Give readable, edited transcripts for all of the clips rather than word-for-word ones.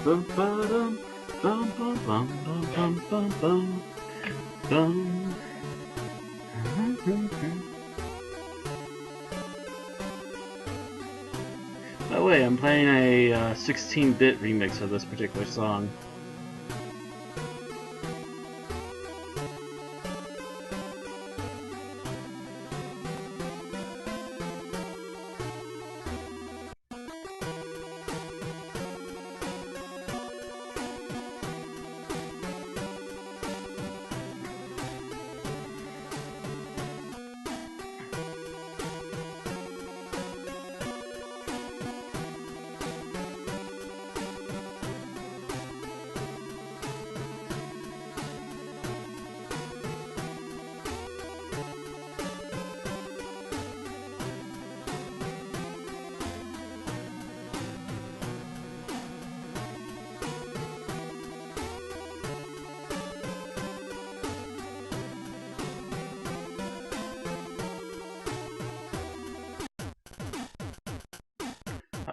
Bum ba-dum, bum bum bum bum bum bum bum. By the way, I'm playing a 16-bit remix of this particular song.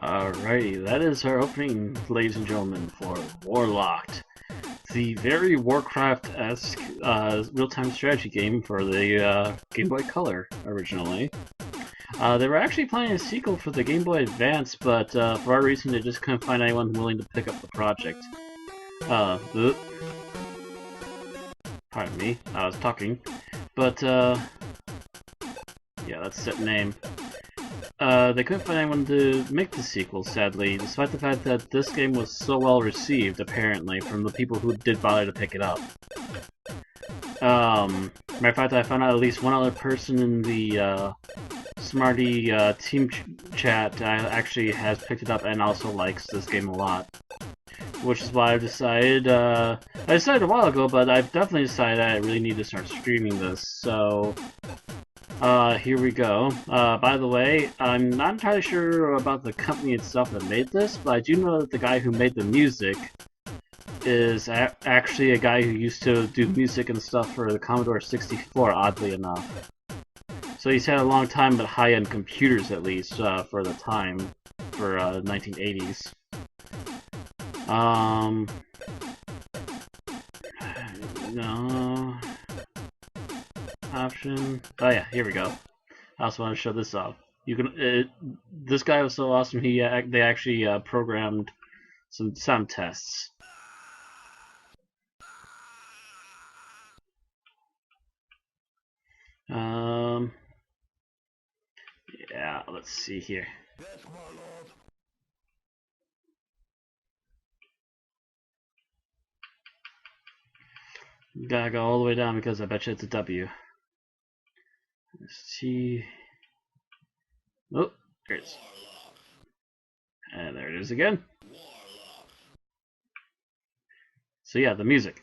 Alrighty, that is our opening, ladies and gentlemen, for Warlocked, the very Warcraft-esque real-time strategy game for the Game Boy Color originally. They were actually planning a sequel for the Game Boy Advance, but for our reason they just couldn't find anyone willing to pick up the project. Pardon me, I was talking. But, yeah, that's set name. They couldn't find anyone to make the sequel, sadly, despite the fact that this game was so well received, apparently, from the people who did bother to pick it up. Matter of fact, I found out at least one other person in the Smarty team chat actually has picked it up and also likes this game a lot. Which is why I've decided, I decided a while ago, but I've definitely decided I really need to start streaming this, so here we go. By the way, I'm not entirely sure about the company itself that made this, but I do know that the guy who made the music is actually a guy who used to do music and stuff for the Commodore 64, oddly enough. So he's had a long time at high-end computers, at least, for the time, for 1980s. No... Option. Oh yeah, here we go. I also want to show this off. You can. This guy was so awesome. They actually programmed some sound tests. Yeah. Let's see here. Gotta go all the way down because I bet you it's a W. Let's see. Oh, there it is. And there it is again. So yeah, the music.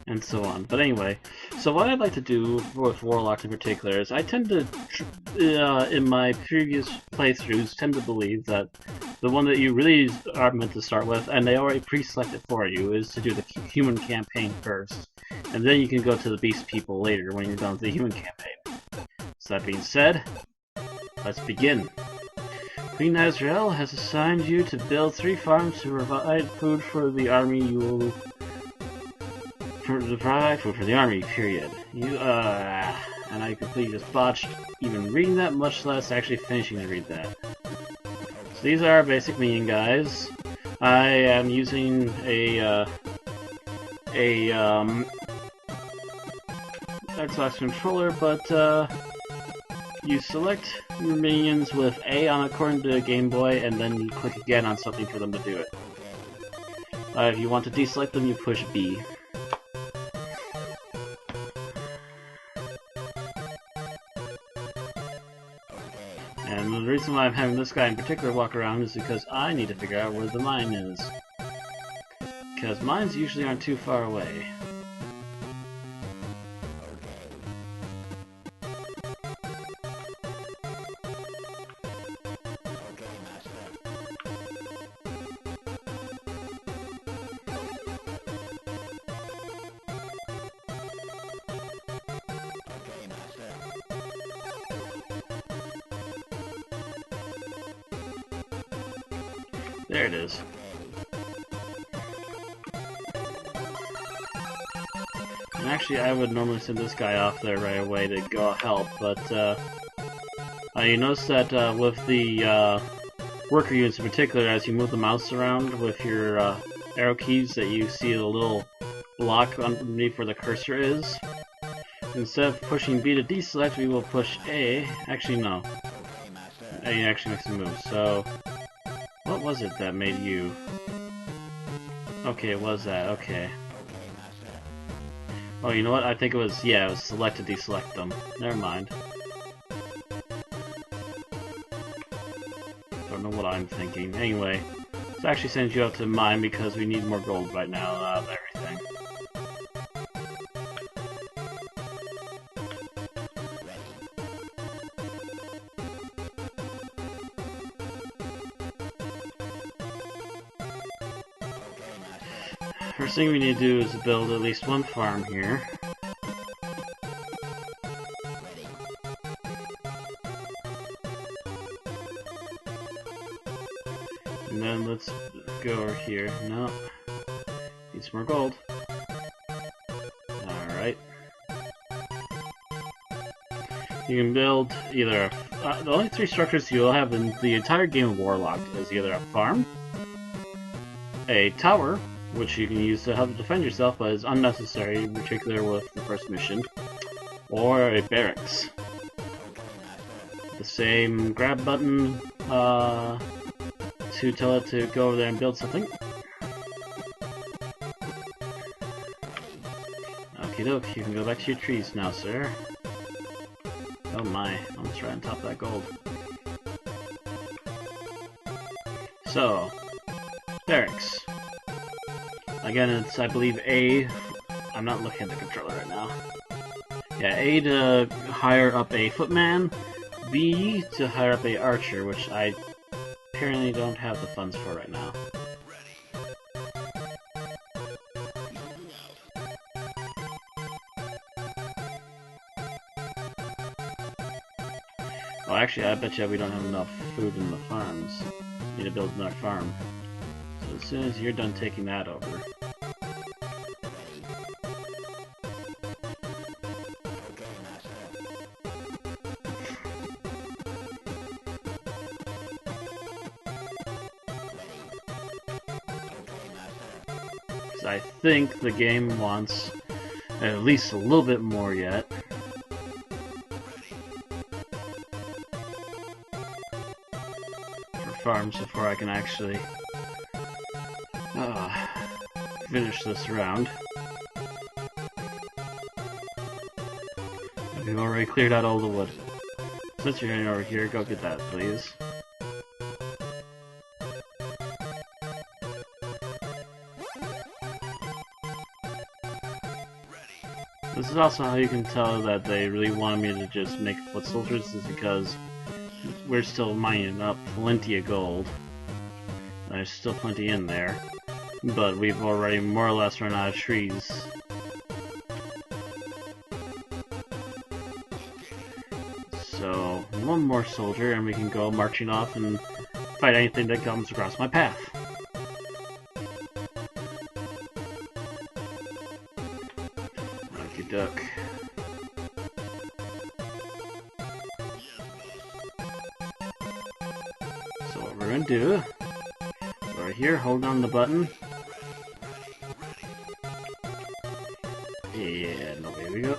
And so on. But anyway, so what I'd like to do with Warlocked in particular is I tend to, in my previous playthroughs, tend to believe that the one that you really are meant to start with, and they already pre-select it for you, is to do the human campaign first. And then you can go to the beast people later when you're done with the human campaign. So that being said, let's begin. Queen Azrael has assigned you to build 3 farms to provide food for the army you will... provide food for the army, period. And I completely just botched even reading that, much less actually finishing to read that. So these are our basic minion guys. I am using a Xbox controller, but you select your minions with A on according to Game Boy, and then you click again on something for them to do it. If you want to deselect them, you push B. And the reason why I'm having this guy in particular walk around is because I need to figure out where the mine is. Because mines usually aren't too far away. There it is. And actually, I would normally send this guy off there right away to go help, but you notice that with the worker units in particular, as you move the mouse around with your arrow keys, that you see a little block underneath where the cursor is. Instead of pushing B to deselect, we will push A. Actually, no. A actually makes a move. So, what was it that made you? Okay, it was that. Okay. Oh, you know what? I think it was, yeah, it was select to deselect them. Never mind. Don't know what I'm thinking. Anyway, let's actually send you up to mine because we need more gold right now out of everything. First thing we need to do is build at least one farm here. And then let's go over here. No. Need some more gold. Alright. You can build either the only three structures you'll have in the entire game of Warlocked is either a farm, a tower, which you can use to help defend yourself but is unnecessary, in particular with the first mission, or a barracks. The same grab button to tell it to go over there and build something. Okie doke, you can go back to your trees now, sir. Oh my, almost right on top of that gold. So, barracks. Again, it's, I believe, A. I'm not looking at the controller right now. Yeah, A to hire up a footman, B to hire up a archer, which I apparently don't have the funds for right now. Well, actually, I bet you we don't have enough food in the farms. Need to build another farm. So as soon as you're done taking that over. I think the game wants at least a little bit more yet. For farms before I can actually finish this round. We've already cleared out all the wood. Since you're over here, go get that, please. This is also how you can tell that they really wanted me to just make foot soldiers, is because we're still mining up plenty of gold. There's still plenty in there, but we've already more or less run out of trees. So, one more soldier and we can go marching off and fight anything that comes across my path. Duck. So what we're gonna do, right here, hold on the button. Yeah, no, here we go.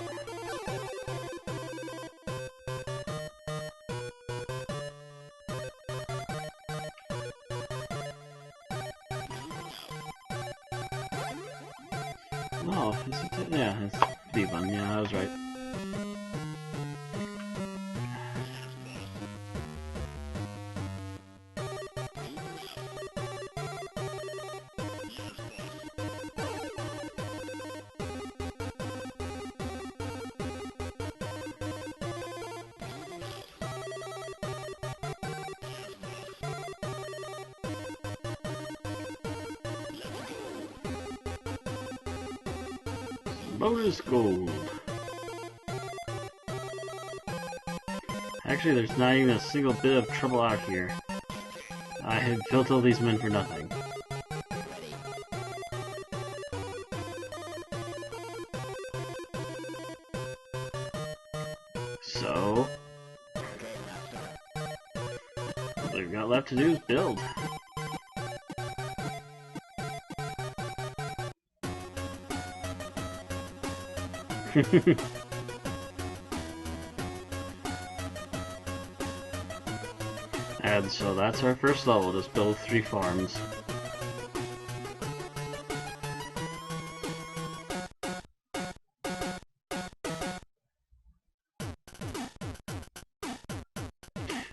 Oh, is it? Yeah, it's B1. Yeah, I was right. Bonus gold. Actually, there's not even a single bit of trouble out here. I had built all these men for nothing. So, all we've got left to do is build. And so that's our first level, just build 3 farms.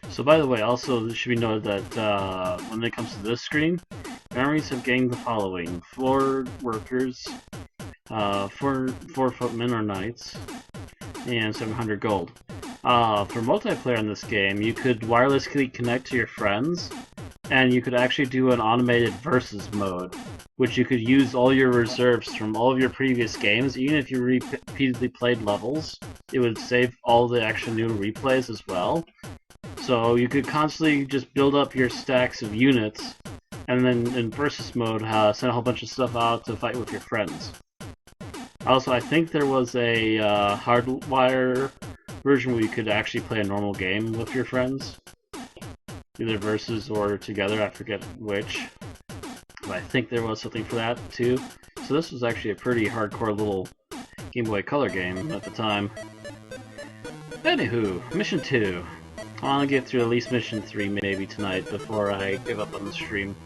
So by the way, also it should be noted that when it comes to this screen, armies have gained the following: 4 workers, 4 footmen or knights, and 700 gold. For multiplayer in this game, you could wirelessly connect to your friends, and you could actually do an automated versus mode, which you could use all your reserves from all of your previous games. Even if you repeatedly played levels, it would save all the extra new replays as well. So you could constantly just build up your stacks of units, and then in versus mode, send a whole bunch of stuff out to fight with your friends. Also, I think there was a hardwire version where you could actually play a normal game with your friends, either versus or together, I forget which. But I think there was something for that too. So this was actually a pretty hardcore little Game Boy Color game at the time. Anywho, Mission 2. I want to get through at least Mission 3 maybe tonight before I give up on the stream.